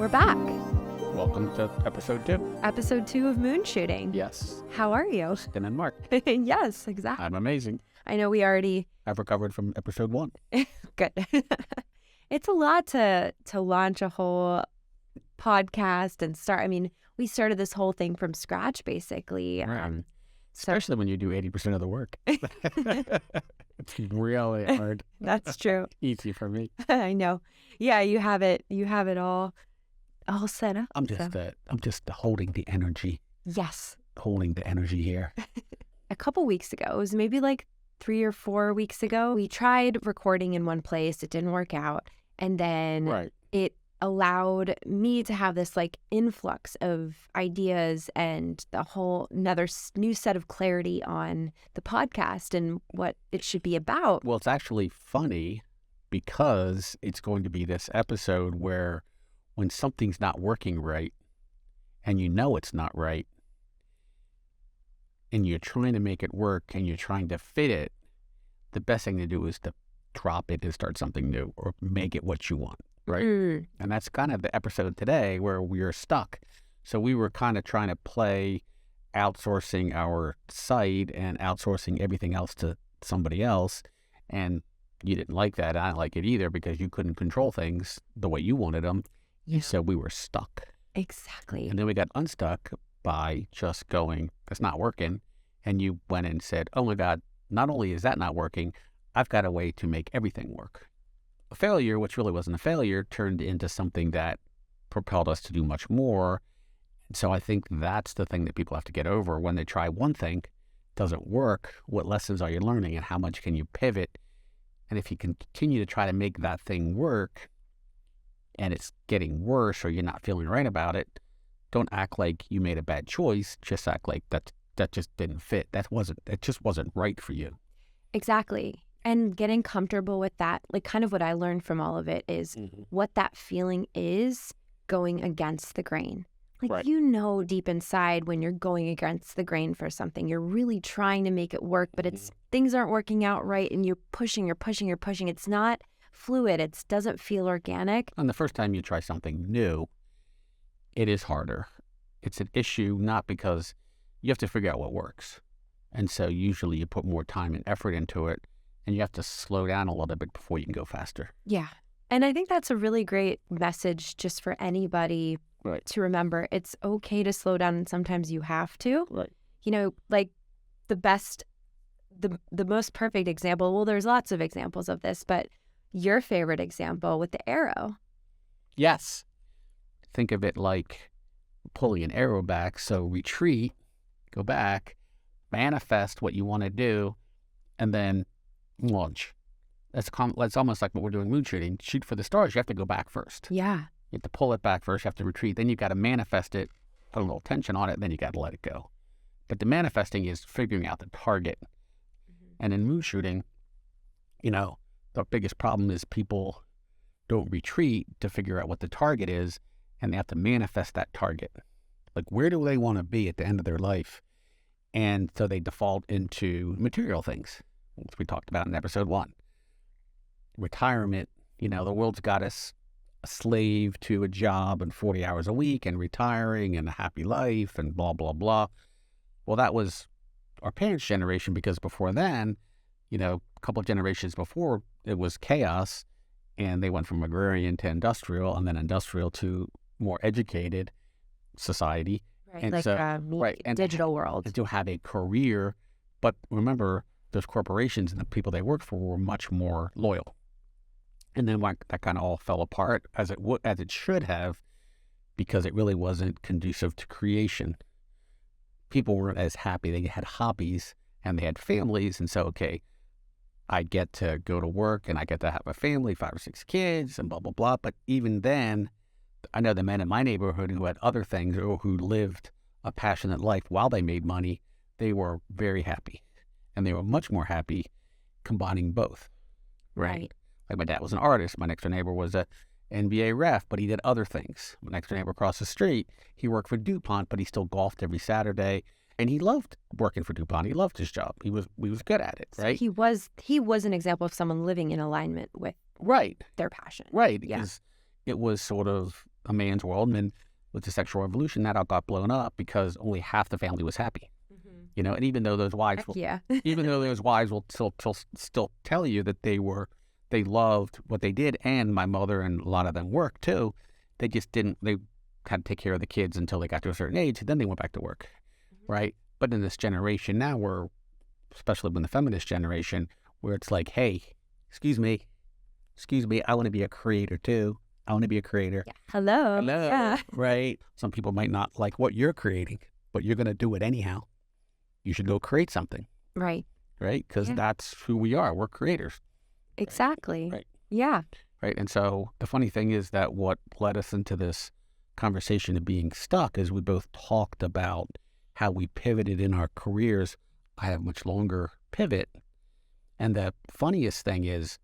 We're back. Welcome to episode 2. Episode 2 of MoonShooting. Yes. How are you? Stin and Mark. Yes, exactly. I'm amazing. I know we already... I've recovered from episode 1. Good. It's a lot to launch a whole podcast and start. I mean, we started this whole thing from scratch, basically. Right. Especially when you do 80% of the work. It's really hard. That's true. Easy for me. I know. Yeah, you have it all set up. I'm just holding the energy. Yes. Holding the energy here. A couple weeks ago, it was maybe like 3 or 4 weeks ago, we tried recording in one place. It didn't work out. And then it allowed me to have this like influx of ideas and the whole another new set of clarity on the podcast and what it should be about. Well, it's actually funny because it's going to be this episode where when something's not working right and you know it's not right and you're trying to make it work and you're trying to fit it, the best thing to do is to drop it and start something new or make it what you want. Right. And that's kind of the episode today where we are stuck. So we were kind of trying to play outsourcing our site and outsourcing everything else to somebody else. And you didn't like that. I didn't like it either because you couldn't control things the way you wanted them. Yeah. So we were stuck. Exactly. And then we got unstuck by just going, it's not working. And you went and said, oh my God, not only is that not working, I've got a way to make everything work. A failure, which really wasn't a failure, turned into something that propelled us to do much more. And so I think that's the thing that people have to get over. When they try one thing, doesn't work, what lessons are you learning and how much can you pivot? And if you continue to try to make that thing work and it's getting worse or you're not feeling right about it, don't act like you made a bad choice. Just act like that just didn't fit. It just wasn't right for you. Exactly. And getting comfortable with that, like kind of what I learned from all of it is what that feeling is going against the grain. Like, you know, deep inside when you're going against the grain for something, you're really trying to make it work, but things aren't working out right and you're pushing. It's not fluid. It doesn't feel organic. And the first time you try something new, it is harder. It's an issue not because you have to figure out what works. And so usually you put more time and effort into it. And you have to slow down a little bit before you can go faster. Yeah. And I think that's a really great message just for anybody to remember. It's okay to slow down and sometimes you have to. Right. You know, like the most perfect example, well, there's lots of examples of this, but your favorite example with the arrow. Yes. Think of it like pulling an arrow back. So retreat, go back, manifest what you want to do, and then launch. That's almost like what we're doing moonshooting. Shoot for the stars. You have to go back first. Yeah. You have to pull it back first. You have to retreat. Then you've got to manifest it, put a little tension on it, then you got to let it go. But the manifesting is figuring out the target. And in moonshooting, you know, the biggest problem is people don't retreat to figure out what the target is, and they have to manifest that target. Like, where do they want to be at the end of their life? And so they default into material things, which we talked about in episode 1. Retirement, you know, the world's got us a slave to a job and 40 hours a week and retiring and a happy life and blah, blah, blah. Well, that was our parents' generation because before then, you know, a couple of generations before, it was chaos and they went from agrarian to industrial and then industrial to more educated society. Right. And like so, and digital world. And to have a career. But remember, those corporations and the people they worked for were much more loyal. And then that kind of all fell apart as it should have, because it really wasn't conducive to creation. People weren't as happy. They had hobbies and they had families. And so, okay, I get to go to work and I get to have a family, 5 or 6 kids and blah, blah, blah. But even then, I know the men in my neighborhood who had other things or who lived a passionate life while they made money, they were very happy. And they were much more happy combining both. Right. Like my dad was an artist. My next door neighbor was a NBA ref, but he did other things. My next door neighbor across the street, he worked for DuPont, but he still golfed every Saturday. And he loved working for DuPont. He loved his job. He was good at it, right? So he was an example of someone living in alignment with their passion. Right. Yeah. Because it was sort of a man's world. And then with the sexual revolution, that all got blown up because only half the family was happy. You know, and even though those wives, even though those wives will still tell you that they loved what they did, and my mother and a lot of them worked too, they just didn't. They had to take care of the kids until they got to a certain age, and then they went back to work, right? But in this generation now, especially in the feminist generation, where it's like, hey, excuse me, I want to be a creator too. I want to be a creator. Yeah. Hello. Yeah. Right? Some people might not like what you're creating, but you're going to do it anyhow. You should go create something. Right. Right? Because that's who we are. We're creators. Exactly. Right. Yeah. Right. And so the funny thing is that what led us into this conversation of being stuck is we both talked about how we pivoted in our careers. I have a much longer pivot. And the funniest thing is,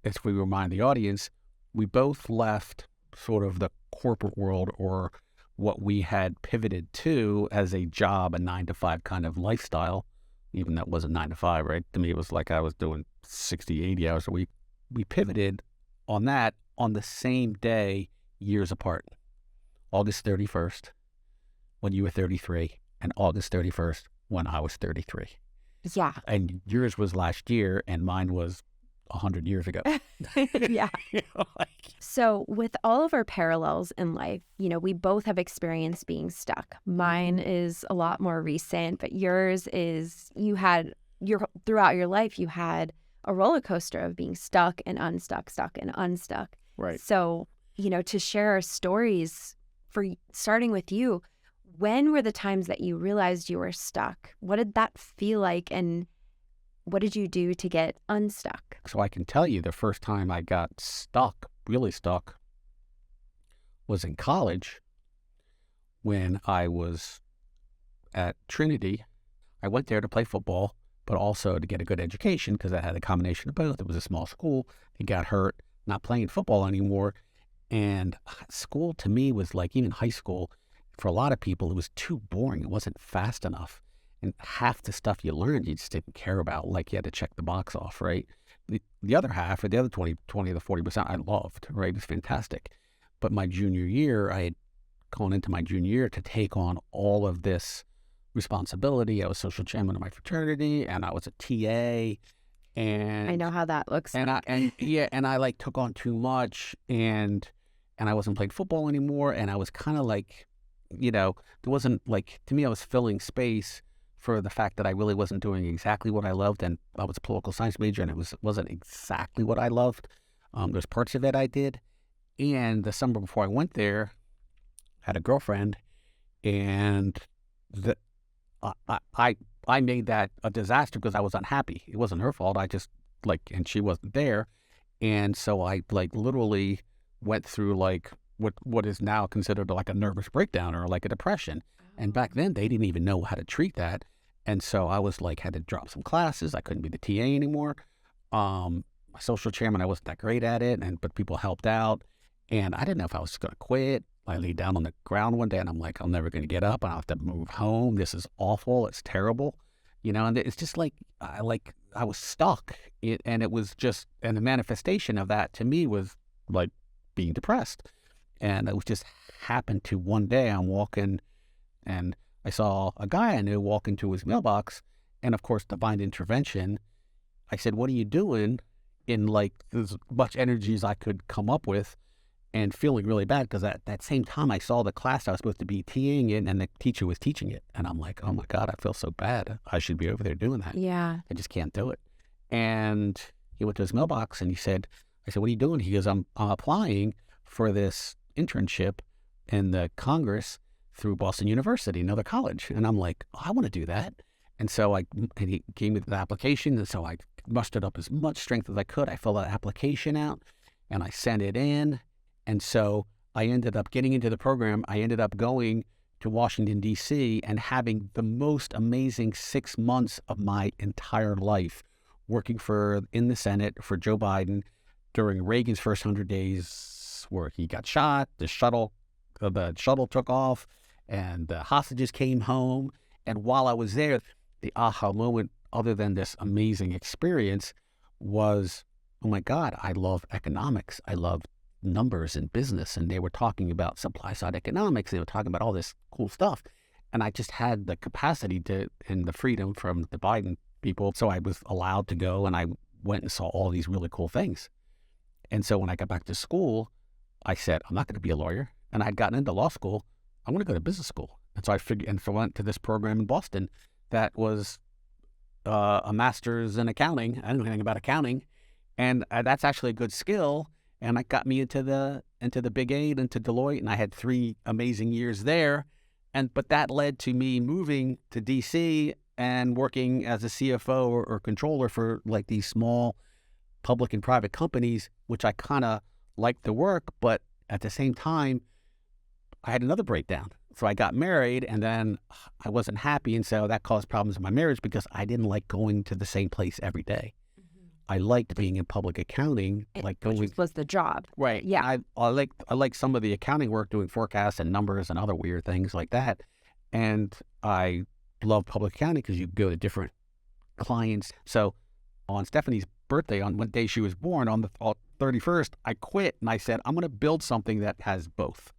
as we remind the audience, we both left sort of the corporate world, or what we had pivoted to as a job, a 9-to-5 kind of lifestyle. Even that wasn't 9 to 5, right? To me, it was like I was doing 60, 80 hours a week. We pivoted on that on the same day, years apart. August 31st, when you were 33, and August 31st, when I was 33. Yeah. And yours was last year, and mine was 100 years ago. Yeah. So with all of our parallels in life, we both have experienced being stuck. Mine is a lot more recent, but yours is throughout your life, you had a roller coaster of being stuck and unstuck, stuck and unstuck. Right. So, to share our stories, for starting with you, when were the times that you realized you were stuck? What did that feel like? And what did you do to get unstuck? So I can tell you the first time I got stuck, really stuck, was in college when I was at Trinity. I went there to play football, but also to get a good education because I had a combination of both. It was a small school. I got hurt, not playing football anymore. And school to me was like, even high school, for a lot of people, it was too boring. It wasn't fast enough. And half the stuff you learned, you just didn't care about. Like you had to check the box off, right? The other half, or the other 20 to 40%, I loved, right? It was fantastic. But my junior year, I had gone into my junior year to take on all of this responsibility. I was social chairman of my fraternity, and I was a TA. And I know how that looks. And I like took on too much, and I wasn't playing football anymore. And I was kind of like, there wasn't like, to me, I was filling space for the fact that I really wasn't doing exactly what I loved. And I was a political science major, and it wasn't exactly what I loved. There's parts of it I did. And the summer before I went there, I had a girlfriend, and I made that a disaster because I was unhappy. It wasn't her fault. I just and she wasn't there. And so I literally went through what is now considered like a nervous breakdown or like a depression. And back then they didn't even know how to treat that. And so I was had to drop some classes. I couldn't be the TA anymore. My social chairman, I wasn't that great at it, but people helped out. And I didn't know if I was going to quit. I lay down on the ground one day and I'm like, I'm never going to get up, and I'll have to move home. This is awful. It's terrible. And it's just I was stuck. And it was just, and the manifestation of that to me was being depressed. And it was just happened to one day I'm walking, and I saw a guy I knew walk into his mailbox, and of course, divine intervention. I said, what are you doing? In as much energy as I could come up with, and feeling really bad because at that same time I saw the class I was supposed to be TAing in, and the teacher was teaching it. And I'm like, oh my God, I feel so bad. I should be over there doing that. Yeah. I just can't do it. And he went to his mailbox and I said, what are you doing? He goes, I'm applying for this internship in the Congress through Boston University, another college. And I'm like, oh, I want to do that. And so he gave me the application. And so I mustered up as much strength as I could. I filled that application out and I sent it in. And so I ended up getting into the program. I ended up going to Washington, D.C. and having the most amazing 6 months of my entire life working in the Senate for Joe Biden during Reagan's first 100 days where he got shot, the shuttle took off, and the hostages came home. And while I was there, the aha moment, other than this amazing experience, was, oh my God, I love economics. I love numbers and business, and they were talking about supply side economics. They were talking about all this cool stuff. And I just had the capacity and the freedom from the Biden people. So I was allowed to go, and I went and saw all these really cool things. And so when I got back to school, I said, I'm not going to be a lawyer. And I'd gotten into law school. I'm going to go to business school. And so I went to this program in Boston that was a master's in accounting. I didn't know anything about accounting. And that's actually a good skill. And it got me into the Big Eight, into Deloitte. And I had 3 amazing years there. But that led to me moving to DC and working as a CFO or controller for like these small public and private companies, which I kind of liked the work, but at the same time, I had another breakdown. So I got married, and then I wasn't happy, and so that caused problems in my marriage because I didn't like going to the same place every day. I liked being in public accounting, which was the job, right? Yeah, I like some of the accounting work, doing forecasts and numbers and other weird things like that. And I love public accounting because you go to different clients. So on Stephanie's birthday, on one day she was born, on the 31st, I quit and I said, I'm going to build something that has both.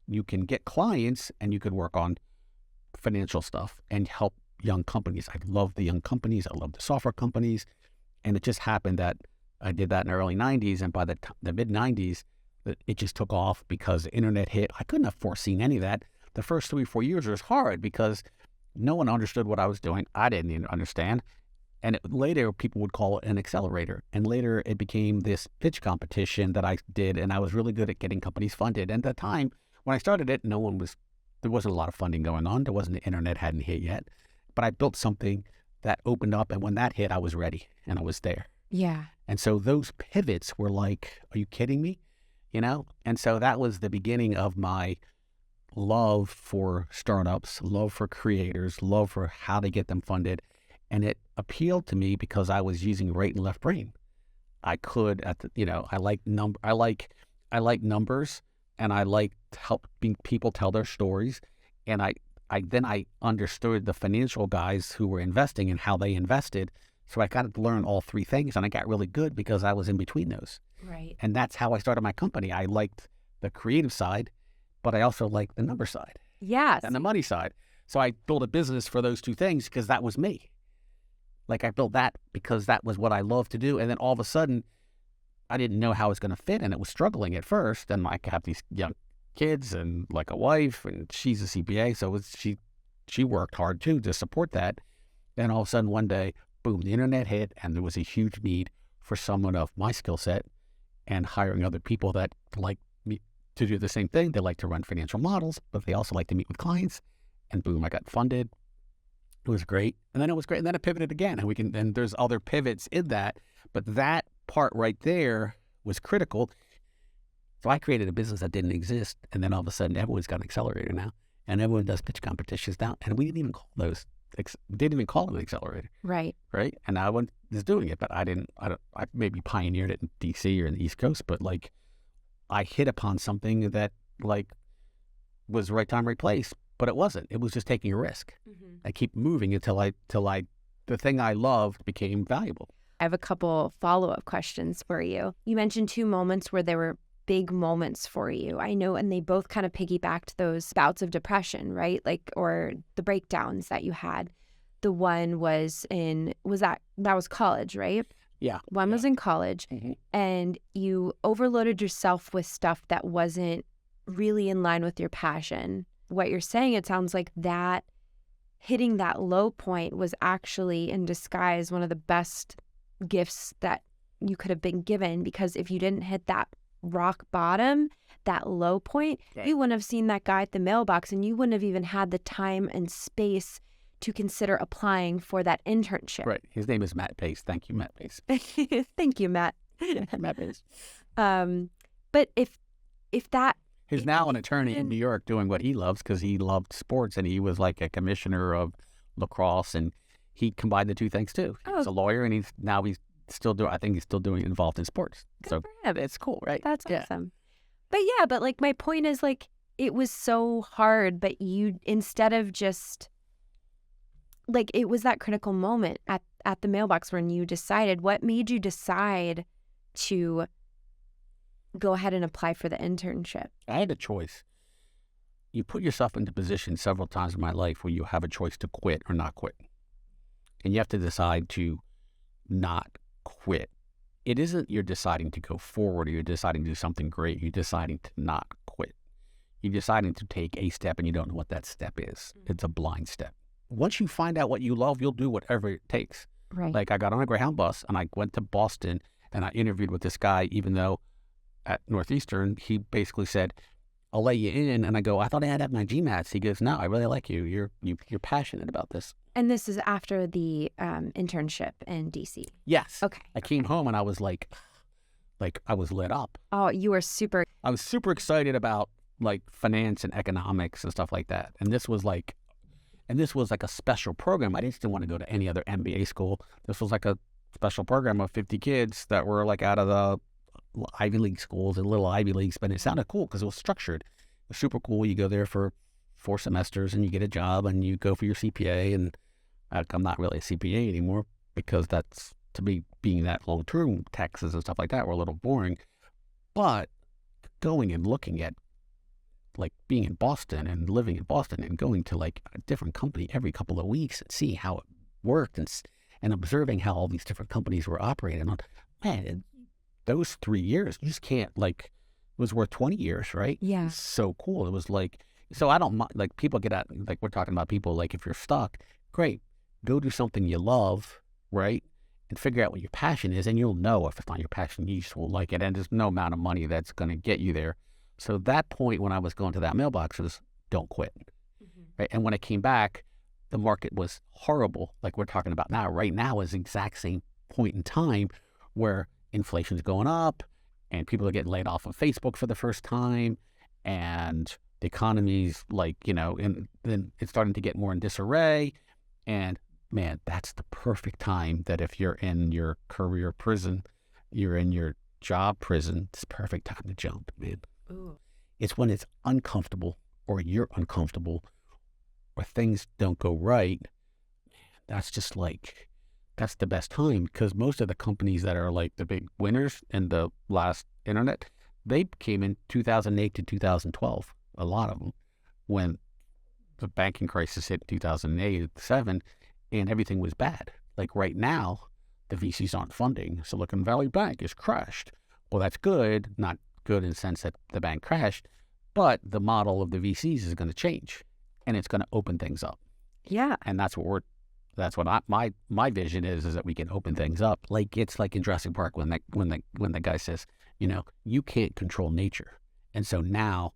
You can get clients and you can work on financial stuff and help young companies. I love the young companies. I love the software companies. And it just happened that I did that in the early 90s. And by the mid 90s, it just took off because the internet hit. I couldn't have foreseen any of that. The first 3 or 4 years was hard because no one understood what I was doing. I didn't even understand. And later people would call it an accelerator. And later it became this pitch competition that I did. And I was really good at getting companies funded. And at the time when I started it, there wasn't a lot of funding going on. The internet hadn't hit yet. But I built something that opened up, and when that hit, I was ready, and I was there. Yeah. And so those pivots were like, are you kidding me? And so that was the beginning of my love for startups, love for creators, love for how to get them funded. And it appealed to me because I was using right and left brain. I could, I like numbers, and I like helping people tell their stories. And I understood the financial guys who were investing and how they invested. So I got to learn all 3 things, and I got really good because I was in between those. Right. And that's how I started my company. I liked the creative side, but I also liked the number side. Yes. And the money side. So I built a business for those 2 things because that was me. Like I built that because that was what I loved to do. And then all of a sudden, I didn't know how it was going to fit, and it was struggling at first. And I have these young kids and like a wife, and she's a CPA, so she worked hard too to support that. Then all of a sudden one day, boom, the internet hit, and there was a huge need for someone of my skill set and hiring other people that like me to do the same thing. They like to run financial models, but they also like to meet with clients. And boom, I got funded. It was great. And then it was great. And then it pivoted again. And there's other pivots in that, but that part right there was critical. So I created a business that didn't exist, and then all of a sudden everyone's got an accelerator now, and everyone does pitch competitions now, and we didn't even call them an accelerator. Right. And now everyone is doing it, but I maybe pioneered it in DC or in the East Coast, but like I hit upon something that like was right time, right place, but it wasn't. It was just taking a risk. Mm-hmm. I keep moving until the thing I loved became valuable. I have a couple follow-up questions for you. You mentioned 2 moments where there were big moments for you. I know, and they both kind of piggybacked those bouts of depression, right? Or the breakdowns that you had. The one was that was college, right? Yeah. One was in college, mm-hmm. and you overloaded yourself with stuff that wasn't really in line with your passion. What you're saying, it sounds like that hitting that low point was actually in disguise one of the best gifts that you could have been given, because if you didn't hit that rock bottom, that low point, right, you wouldn't have seen that guy at the mailbox, and you wouldn't have even had the time and space to consider applying for that internship. Right. His name is Matt Pace. Thank you, Matt Pace. Thank you, Matt. Matt Pace. But if that... He's now an attorney in New York doing what he loves because he loved sports, and he was like a commissioner of lacrosse, and he combined the 2 things too. He's a lawyer, and he's still doing involved in sports. Good so for him. It's cool, right? That's awesome. But like my point is like it was so hard, but you, instead of just like, it was that critical moment at the mailbox when you decided. What made you decide to go ahead and apply for the internship? I had a choice. You put yourself into position several times in my life where you have a choice to quit or not quit. And you have to decide to not quit. It isn't you're deciding to go forward or you're deciding to do something great. You're deciding to not quit. You're deciding to take a step and you don't know what that step is. It's a blind step. Once you find out what you love, you'll do whatever it takes. Right. Like I got on a Greyhound bus and I went to Boston and I interviewed with this guy, even though at Northeastern, he basically said, I'll let you in. And I go, I thought I had to have my GMATs. He goes, no, I really like you. You're passionate about this. And this is after the internship in DC? Yes. Okay. I came home and I was like I was lit up. Oh, you were super. I was super excited about like finance and economics and stuff like that. And this was like a special program. I didn't want to go to any other MBA school. This was like a special program of 50 kids that were like out of the Ivy League schools and little Ivy Leagues, but it sounded cool because it was structured. It was super cool. You go there for 4 semesters and you get a job and you go for your CPA. And I'm not really a CPA anymore because that's, to me, being that long-term, taxes and stuff like that were a little boring. But going and looking at like being in Boston and living in Boston and going to like a different company every couple of weeks and seeing how it worked and observing how all these different companies were operating on, man, those 3 years, you just can't it was worth 20 years, right? Yeah. So cool. It was like, so I don't mind, like people get at, like we're talking about people, like if you're stuck, great, go do something you love, right? And figure out what your passion is and you'll know if it's not your passion, you just will like it. And there's no amount of money that's going to get you there. So that point when I was going to that mailbox was don't quit, right? And when I came back, the market was horrible. Like we're talking about now, right now is the exact same point in time where inflation's going up and people are getting laid off of Facebook for the first time and the economy's like, and then it's starting to get more in disarray. And man, that's the perfect time that if you're in your career prison, you're in your job prison, it's the perfect time to jump, man. Ooh. It's when it's uncomfortable or you're uncomfortable or things don't go right. That's just like, that's the best time because most of the companies that are like the big winners in the last internet, they came in 2008 to 2012, a lot of them, when the banking crisis hit 2008, 7, and everything was bad. Like right now, the VCs aren't funding. Silicon Valley Bank is crashed. Well, that's good, not good in the sense that the bank crashed, but the model of the VCs is going to change and it's going to open things up. Yeah. And that's what my vision is that we can open things up. Like it's like in Jurassic Park when the guy says, you can't control nature. And so now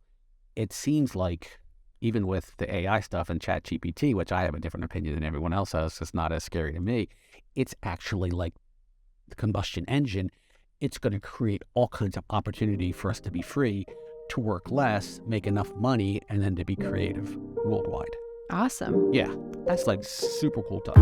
it seems like even with the AI stuff and ChatGPT, which I have a different opinion than everyone else has, it's not as scary to me. It's actually like the combustion engine. It's going to create all kinds of opportunity for us to be free, to work less, make enough money, and then to be creative worldwide. Awesome. Yeah, that's like super cool stuff.